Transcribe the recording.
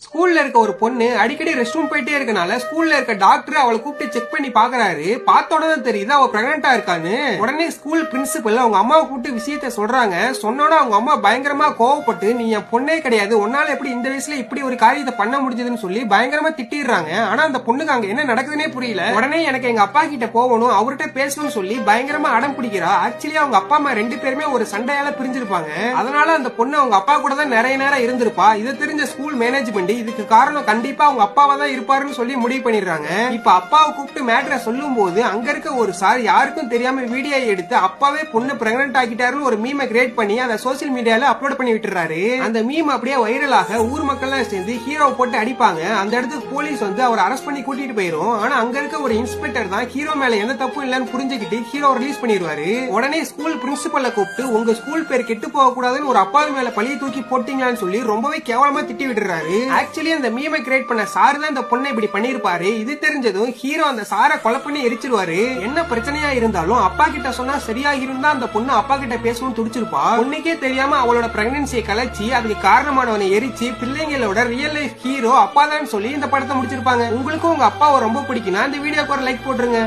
ஸ்கூல்ல இருக்க ஒரு பொண்ணு அடிக்கடி ரெஸ்ட் ரூம் போயிட்டே இருக்கனால ஸ்கூல்ல இருக்க டாக்டர் அவளை கூப்பிட்டு செக் பண்ணி பாக்குறாரு. பார்த்த உடனே தெரியுது அவ பிரெக்னெண்டா இருக்கான்னு. உடனே ஸ்கூல் பிரின்சிபல் அவங்க அம்மாவை கூப்பிட்டு விஷயத்த சொல்றாங்க. சொன்னோட அவங்க அம்மா பயங்கரமா கோவப்பட்டு, நீ என் பொண்ணே கிடையாது, உன்னால எப்படி இந்த வயசுல இப்படி ஒரு காரியத்தை பண்ண முடிஞ்சதுன்னு சொல்லி பயங்கரமா திட்டிடுறாங்க. ஆனா அந்த பொண்ணுக்கு அங்க என்ன நடக்குதுன்னே புரியல. உடனே எனக்கு எங்க அப்பா கிட்ட போகணும், அவர்கிட்ட பேசணும்னு சொல்லி பயங்கரமா அடம் பிடிக்கிறா. ஆக்சுவலி அவங்க அப்பா அம்மா ரெண்டு பேருமே ஒரு சண்டையால பிரிஞ்சிருப்பாங்க. அதனால அந்த பொண்ணு அவங்க அப்பா கூட தான் நிறைய நேரம் இருந்திருப்பா. இதை தெரிஞ்ச ஸ்கூல் மேனேஜ்மெண்ட் இதுக்கு காரணம் கண்டிப்பா அவங்க அப்பாவா தான் இருப்பாருன்னு சொல்லி முடிவு பண்ணிடுறாங்க. இப்ப அப்பாவை கூப்பிட்டு மேட்டரை சொல்லும் போது அங்க இருக்க ஒரு சார் யாருக்கும் தெரியாம வீடியோ எடுத்து அப்பாவே பொண்ணு பிரெக்னென்ட் ஆகிட்டாருன்னு ஒரு மீமை கிரியேட் பண்ணி அதை சோசியல் மீடியால அப்லோட் பண்ணி விட்டுறாரு. அந்த மீம் அப்படியே வைரலாக ஊர் மக்கள் எல்லாம் சேர்ந்து ஹீரோவை போட்டு அடிப்பாங்க. அந்த இடத்துக்கு போலீஸ் வந்து அவர் அரெஸ்ட் பண்ணி கூட்டிட்டு போயிரும். ஆனா அங்க இருக்க ஒரு இன்ஸ்பெக்டர் தான் ஹீரோ மேல எந்த தப்பும் இல்லன்னு புரிஞ்சுக்கிட்டு ஹீரோ ரிலீஸ் பண்ணிடுவாரு. உடனே ஸ்கூல் பிரின்சிபல்ல கூப்பிட்டு உங்க ஸ்கூல் பேர் கெட்டு போக கூடாதுன்னு ஒரு அப்பாவி மேல பழிய தூக்கி போட்டீங்களான்னு சொல்லி ரொம்பவே கேவலமா திட்டி விட்டுறாரு. ஆக்சுவலி அந்த மீமை கிரியேட் பண்ண சார் தான் இந்த பொண்ணை இப்படி பண்ணிருப்பாரு. இது தெரிஞ்சதும் ஹீரோ அந்த சாரை கொலை பண்ணி எரிச்சிருவாரு. என்ன பிரச்சனையா இருந்தாலும் அப்பா கிட்ட சொன்னா சரியாகிரும் தான் அந்த பொண்ணு அப்பா கிட்ட பேசணும்னு துடிச்சிருப்பா. பொண்ணுக்கே தெரியாம அவளோட பிரெக்னன்சியை கலைச்சி அதுக்கு காரணமானவனை எரிச்சு பிள்ளைங்களோட ரியல் லைஃப் ஹீரோ அப்பா தான் சொல்லி இந்த படத்தை முடிச்சிருப்பாங்க. உங்களுக்கும் உங்க அப்பாவை ரொம்ப பிடிக்கும்னா இந்த வீடியோக்கு ஒரு லைக் போட்டுருங்க.